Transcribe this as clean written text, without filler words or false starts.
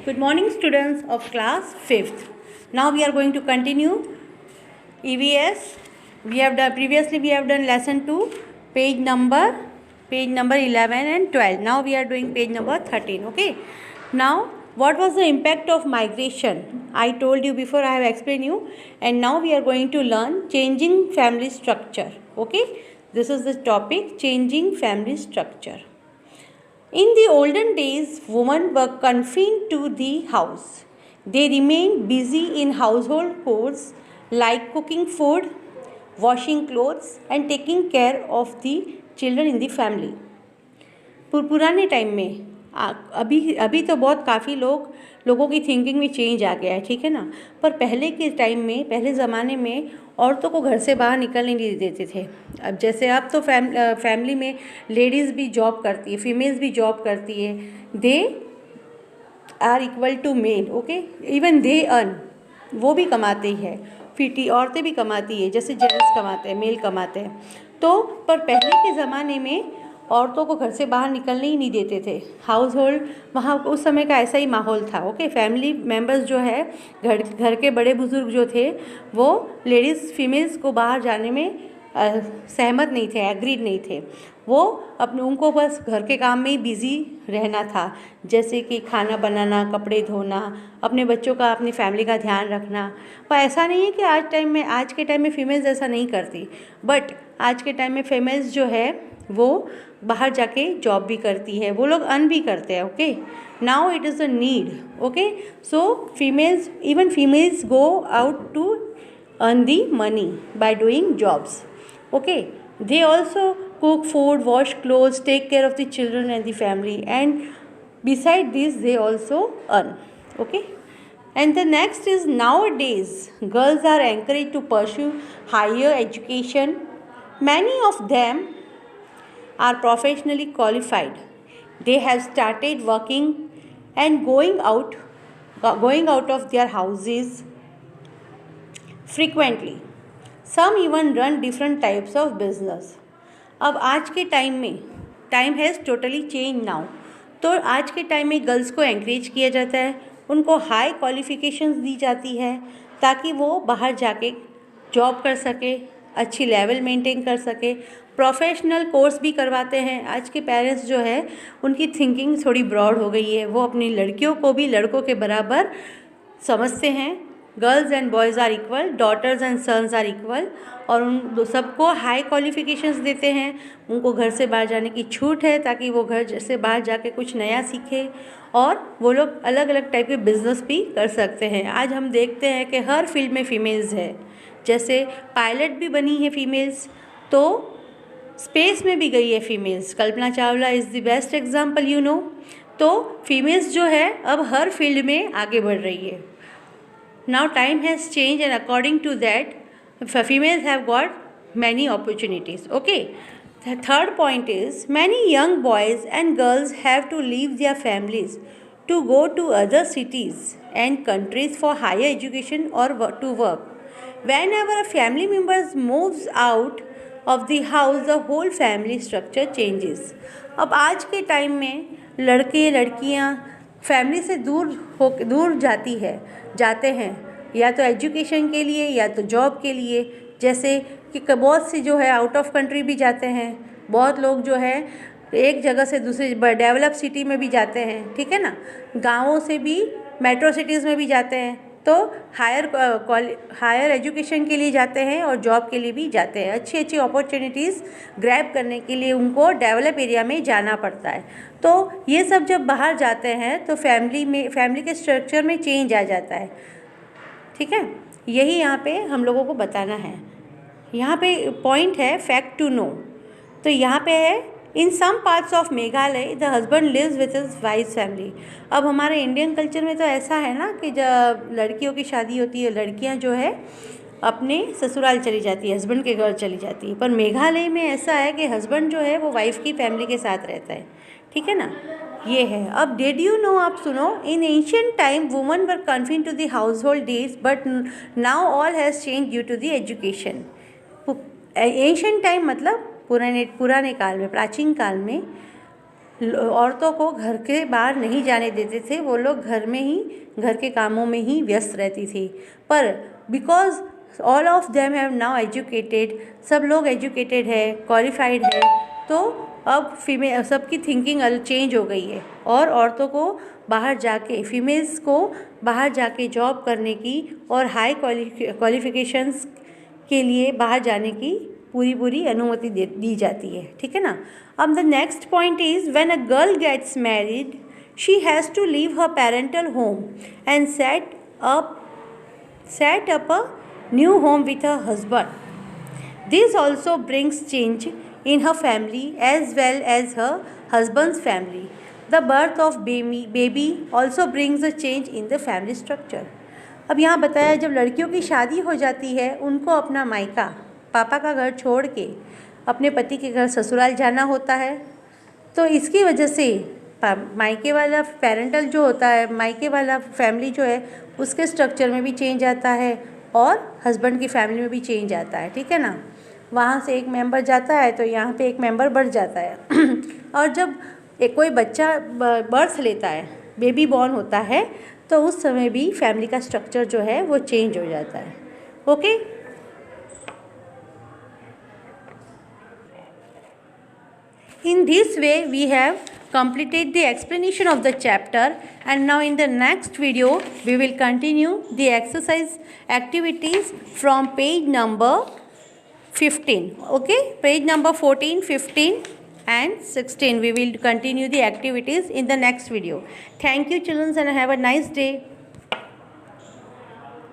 Good morning, students of class 5th. Now we are going to continue EVS. We have done lesson 2, page number 11 and 12. Now we are doing page number 13. Okay. Now, what was the impact of migration? I told you before, I have explained you, and now we are going to learn changing family structure. Okay. This is the topic, changing family structure. In the olden days, women were confined to the house. They remained busy in household chores like cooking food, washing clothes and taking care of the children in the family. पुराने time में अभी तो बहुत काफ़ी लोगों की thinking में change आ गया है, ठीक है ना। पर पहले के टाइम में, पहले ज़माने में औरतों को घर से बाहर निकलने नहीं देते थे। अब जैसे अब तो फैमिली में लेडीज़ भी जॉब करती है, फीमेल्स भी जॉब करती है, they are equal to male, okay, even they earn, वो भी कमाते ही है, फिर औरतें भी कमाती है, जैसे जेंट्स कमाते हैं, मेल कमाते हैं। तो पर पहले के ज़माने में औरतों को घर से बाहर निकलने ही नहीं देते थे। हाउस होल्ड वहाँ उस समय का ऐसा ही माहौल था। ओके, फैमिली मेम्बर्स जो है, घर के बड़े बुजुर्ग जो थे, वो लेडीज़ फीमेल्स को बाहर जाने में सहमत नहीं थे, एग्रीड नहीं थे। वो उनको बस घर के काम में ही बिज़ी रहना था, जैसे कि खाना बनाना, कपड़े धोना, अपने बच्चों का, अपनी फैमिली का ध्यान रखना। पर ऐसा नहीं है कि आज के टाइम में फीमेल्स ऐसा नहीं करती, बट आज के टाइम में फीमेल्स जो है वो बाहर जाके जॉब भी करती है, वो लोग अर्न भी करते हैं। Okay, now it is a need. Okay, so females go out to earn the money by doing jobs. Okay, they also cook food, wash clothes, take care of the children and the family, and beside this they also earn. Okay, and the next is, nowadays girls are encouraged to pursue higher education. Many of them are professionally qualified. They have started working and going out of their houses frequently. Some even run different types of business. अब आज के time में time has totally change now. तो आज के time में girls को encourage किया जाता है, उनको हाई क्वालिफिकेशंस दी जाती है ताकि वो बाहर जाके जॉब कर सके, अच्छी लेवल मेंटेन कर सके, प्रोफेशनल कोर्स भी करवाते हैं। आज के पेरेंट्स जो है, उनकी थिंकिंग थोड़ी ब्रॉड हो गई है, वो अपनी लड़कियों को भी लड़कों के बराबर समझते हैं। Girls and boys are equal, daughters and sons are equal, और उन सबको हाई क्वालिफिकेशंस देते हैं। उनको घर से बाहर जाने की छूट है ताकि वो घर से बाहर जाके कुछ नया सीखे, और वो लोग अलग अलग टाइप के बिजनेस भी कर सकते हैं। आज हम देखते हैं कि हर फील्ड में फ़ीमेल्स है, जैसे पायलट भी बनी है फीमेल्स, तो स्पेस में भी गई है females. Kalpana Chawla is the best example, you know. तो फीमेल्स जो है अब हर फील्ड में आगे बढ़ रही है। Now time has changed, and according to that, females have got many opportunities. Okay. The third point is, many young boys and girls have to leave their families to go to other cities and countries for higher education or to work. Whenever a family member moves out of the house, the whole family structure changes. अब आज के time में लड़के लड़कियां family से दूर जाते हैं, या तो एजुकेशन के लिए या तो जॉब के लिए। जैसे कि बहुत सी जो है आउट ऑफ कंट्री भी जाते हैं, बहुत लोग जो है एक जगह से दूसरी डेवलप सिटी में भी जाते हैं, ठीक है ना। गाँवों से भी मेट्रो सिटीज़ में भी जाते हैं, तो हायर एजुकेशन के लिए जाते हैं और जॉब के लिए भी जाते हैं। अच्छी अच्छी अपॉर्चुनिटीज़ ग्रैब करने के लिए उनको डेवलप एरिया में जाना पड़ता है। तो ये सब जब बाहर जाते हैं तो फैमिली के स्ट्रक्चर में चेंज आ जाता है, ठीक है। यही यहाँ पे हम लोगों को बताना है। यहाँ पे पॉइंट है फैक्ट टू नो। तो यहाँ पे है, in some parts of Meghalaya the husband lives with his wife family. अब हमारे इंडियन कल्चर में तो ऐसा है ना कि जब लड़कियों की शादी होती है, लड़कियाँ जो है अपने ससुराल चली जाती है, हस्बैंड के घर चली जाती है। पर मेघालय में ऐसा है कि हस्बैंड जो है वो वाइफ की फैमिली के साथ रहता है, ठीक है ना। ये है। अब डिड यू नो, आप सुनो, in ancient time women were confined to the house hold days, but now all has change due to the education. Ancient time मतलब पुराने काल में, प्राचीन काल में औरतों को घर के बाहर नहीं जाने देते थे, वो लोग घर में ही, घर के कामों में ही व्यस्त रहती थी। पर because all of them have now educated, सब लोग एजुकेटेड है, क्वालिफाइड है, तो अब फीमेल सबकी थिंकिंग चेंज हो गई है और औरतों को बाहर जाके, फीमेल्स को बाहर जाके जॉब करने की और हाई क्वालिफिकेशंस के लिए बाहर जाने की पूरी अनुमति दी जाती है, ठीक है ना। अब the next point is when a girl gets married she has to leave her parental home and set up a new home with her husband. This also brings change in her family as well as her husband's family. The birth of baby also brings a change in the family structure. अब यहाँ बताया जब लड़कियों की शादी हो जाती है उनको अपना मायका, पापा का घर छोड़ के अपने पति के घर ससुराल जाना होता है, तो इसकी वजह से मायके वाला पेरेंटल जो होता है, मायके वाला फैमिली जो है उसके स्ट्रक्चर में भी चेंज आता है और हस्बैंड की फैमिली में भी चेंज आता है, ठीक है ना। वहाँ से एक मेंबर जाता है तो यहाँ पे एक मेंबर बढ़ जाता है और जब कोई बच्चा बर्थ लेता है, बेबी बॉर्न होता है, तो उस समय भी फैमिली का स्ट्रक्चर जो है वो चेंज हो जाता है। Okay, in this way we have completed the explanation of the chapter, and now in the next video we will continue the exercise activities from page number 15. Okay, page number 14, 15 and 16 we will continue the activities in the next video. Thank you children and have a nice day.